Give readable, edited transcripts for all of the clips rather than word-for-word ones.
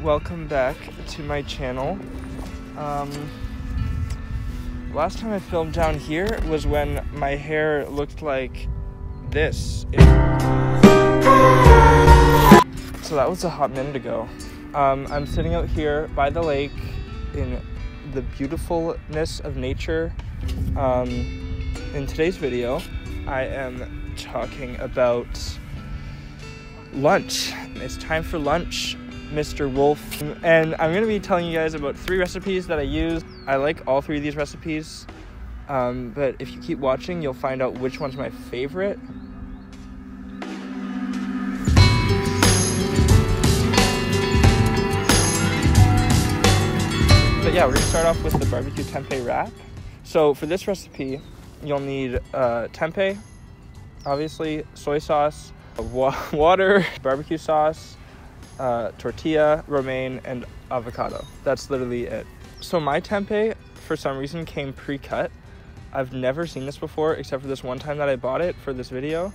welcome back to my channel. Last time I filmed down here was when my hair looked like this. So that was a hot minute ago. I'm sitting out here by the lake in the beautifulness of nature. In today's video, I am talking about lunch. It's time for lunch, Mr. Wolf. And I'm gonna be telling you guys about 3 recipes that I use. I like all 3 of these recipes, but if you keep watching, you'll find out which one's my favorite. But yeah, we're gonna start off with the BBQ Tempeh Wrap. So for this recipe, you'll need tempeh, obviously, soy sauce, water, barbecue sauce, tortilla, romaine, and avocado. That's literally it. So my tempeh, for some reason, came pre-cut. I've never seen this before, except for this one time that I bought it for this video.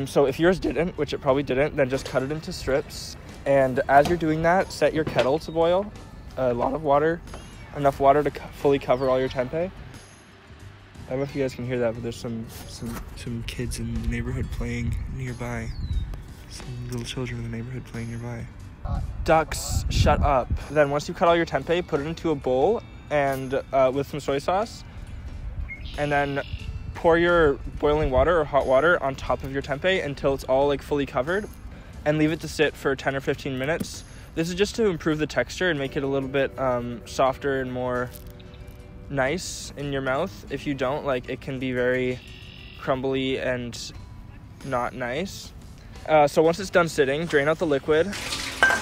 So if yours didn't, which it probably didn't, then just cut it into strips. And as you're doing that, set your kettle to boil. A lot of water, enough water to fully cover all your tempeh. I don't know if you guys can hear that, but there's some kids in the neighborhood playing nearby. Some little children in the neighborhood playing nearby. Ducks, shut up. Then once you cut all your tempeh, put it into a bowl and with some soy sauce, and then pour your boiling water or hot water on top of your tempeh until it's all like fully covered, and leave it to sit for 10 or 15 minutes. This is just to improve the texture and make it a little bit softer and more nice in your mouth. If you don't, like, it can be very crumbly and not nice. So once it's done sitting, drain out the liquid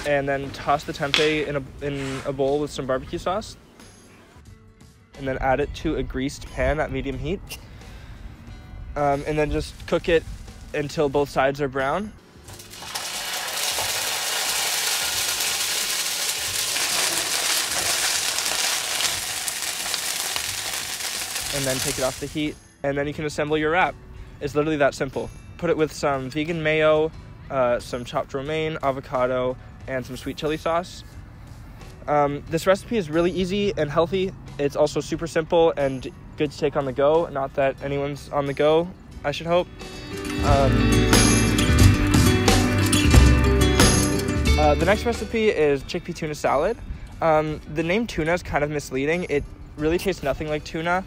and then toss the tempeh in a bowl with some barbecue sauce, and then add it to a greased pan at medium heat, and then just cook it until both sides are brown. And then take it off the heat, and then you can assemble your wrap. It's literally that simple. Put it with some vegan mayo, some chopped romaine, avocado, and some sweet chili sauce. This recipe is really easy and healthy. It's also super simple and good to take on the go. Not that anyone's on the go, I should hope. The next recipe is chickpea tuna salad. The name tuna is kind of misleading. It really tastes nothing like tuna.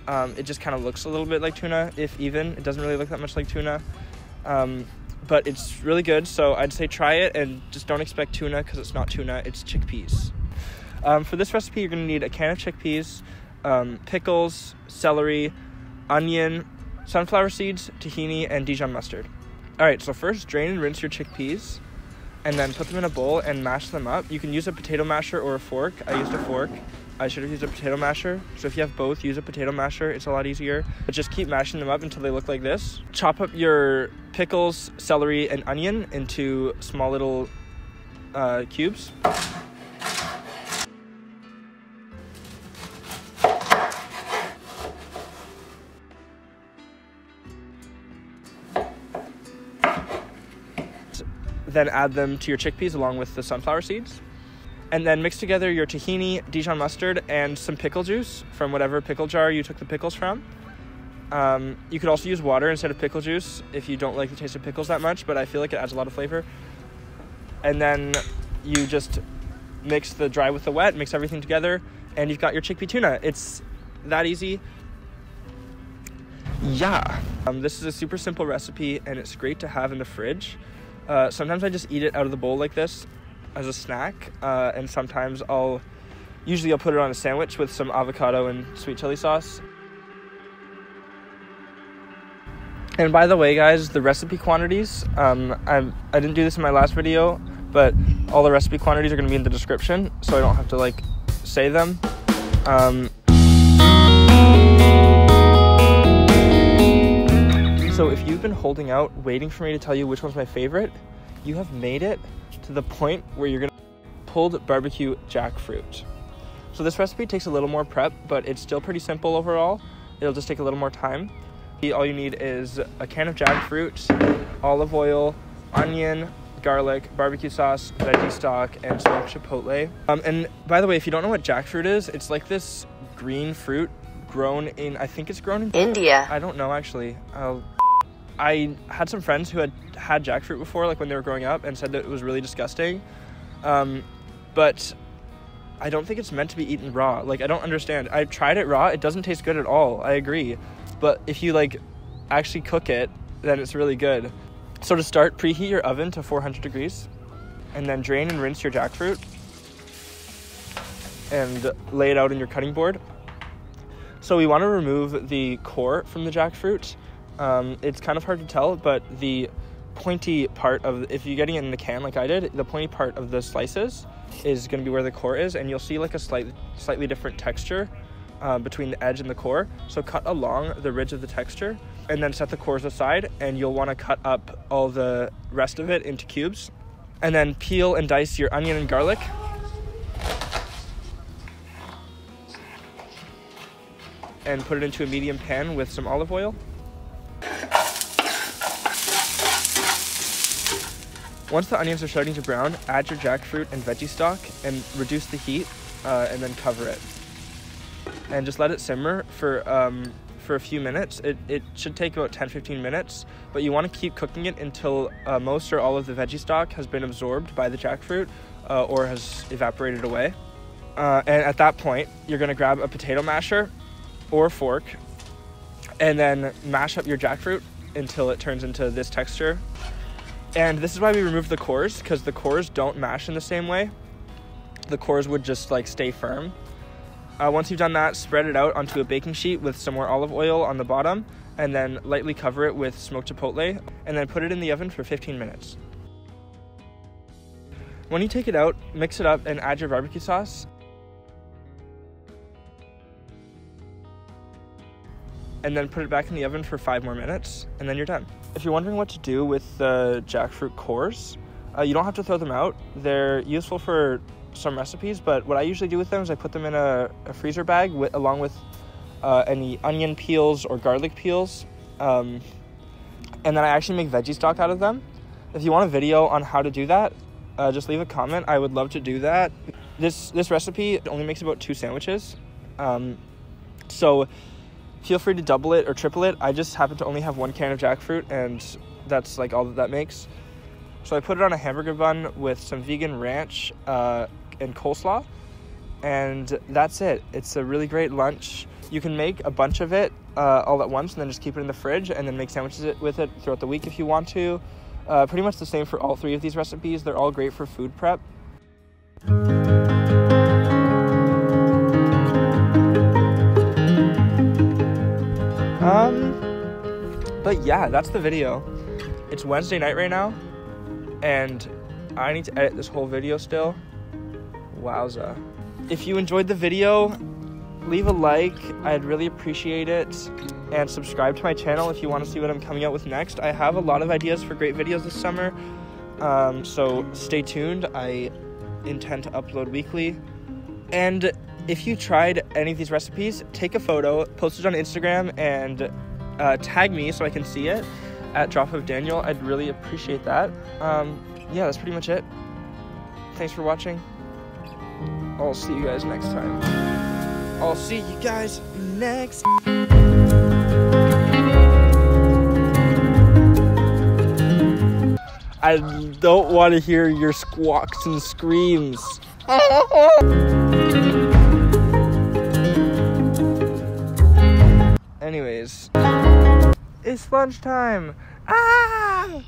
It just kind of looks a little bit like tuna, if even. It doesn't really look that much like tuna. But it's really good, so I'd say try it, and just don't expect tuna because it's not tuna, it's chickpeas. For this recipe, you're going to need a can of chickpeas, pickles, celery, onion, sunflower seeds, tahini, and Dijon mustard. Alright, so first drain and rinse your chickpeas, and then put them in a bowl and mash them up. You can use a potato masher or a fork. I used a fork. I should have used a potato masher. So if you have both, use a potato masher. It's a lot easier. But just keep mashing them up until they look like this. Chop up your pickles, celery, and onion into small little cubes. Then add them to your chickpeas along with the sunflower seeds. And then mix together your tahini, Dijon mustard, and some pickle juice from whatever pickle jar you took the pickles from. You could also use water instead of pickle juice if you don't like the taste of pickles that much, but I feel like it adds a lot of flavor. And then you just mix the dry with the wet, mix everything together, and you've got your chickpea tuna. It's that easy. Yeah. This is a super simple recipe, and it's great to have in the fridge. Sometimes I just eat it out of the bowl like this as a snack, and sometimes usually I'll put it on a sandwich with some avocado and sweet chili sauce. And by the way, guys, the recipe quantities, I didn't do this in my last video, but all the recipe quantities are going to be in the description, so I don't have to like say them. So if you've been holding out, waiting for me to tell you which one's my favorite, you have made it to the point where you're gonna pulled barbecue jackfruit. So this recipe takes a little more prep, but it's still pretty simple overall. It'll just take a little more time. All you need is a can of jackfruit, olive oil, onion, garlic, barbecue sauce, veggie stock, and smoked chipotle. And by the way, if you don't know what jackfruit is, it's like this green fruit grown in, I think it's grown in India. I don't know actually. I had some friends who had jackfruit before, like when they were growing up, and said that it was really disgusting. But I don't think it's meant to be eaten raw. Like, I don't understand. I tried it raw. It doesn't taste good at all. I agree. But if you like actually cook it, then it's really good. So to start, preheat your oven to 400 degrees and then drain and rinse your jackfruit and lay it out in your cutting board. So we want to remove the core from the jackfruit. It's kind of hard to tell, but the pointy part of, if you're getting it in a can like I did, the pointy part of the slices is going to be where the core is, and you'll see like a slightly different texture between the edge and the core. So cut along the ridge of the texture and then set the cores aside, and you'll want to cut up all the rest of it into cubes. And then peel and dice your onion and garlic. And put it into a medium pan with some olive oil. Once the onions are starting to brown, add your jackfruit and veggie stock and reduce the heat and then cover it. And just let it simmer for a few minutes. It should take about 10-15 minutes, but you want to keep cooking it until most or all of the veggie stock has been absorbed by the jackfruit or has evaporated away. And at that point, you're going to grab a potato masher or a fork and then mash up your jackfruit until it turns into this texture. And this is why we remove the cores, because the cores don't mash in the same way. The cores would just like stay firm. Once you've done that, spread it out onto a baking sheet with some more olive oil on the bottom, and then lightly cover it with smoked chipotle, and then put it in the oven for 15 minutes. When you take it out, mix it up and add your barbecue sauce. And then put it back in the oven for 5 more minutes, and then you're done. If you're wondering what to do with the jackfruit cores, you don't have to throw them out. They're useful for some recipes, but what I usually do with them is I put them in a freezer bag along with any onion peels or garlic peels, and then I actually make veggie stock out of them. If you want a video on how to do that, just leave a comment. I would love to do that. This recipe only makes about 2 sandwiches, so feel free to double it or triple it. I just happen to only have 1 can of jackfruit, and that's like all that makes. So I put it on a hamburger bun with some vegan ranch and coleslaw, and that's it. It's a really great lunch. You can make a bunch of it all at once and then just keep it in the fridge and then make sandwiches with it throughout the week if you want to. Pretty much the same for all 3 of these recipes. They're all great for food prep. But yeah, that's the video. It's Wednesday night right now, and I need to edit this whole video still. Wowza. If you enjoyed the video, leave a like. I'd really appreciate it. And subscribe to my channel if you want to see what I'm coming out with next. I have a lot of ideas for great videos this summer, so stay tuned. I intend to upload weekly. And if you tried any of these recipes, take a photo, post it on Instagram, and tag me so I can see it at @dropofdaniel. I'd really appreciate that. Yeah, that's pretty much it. Thanks for watching. I'll see you guys next time. I don't want to hear your squawks and screams. Anyways, it's lunchtime. Ah!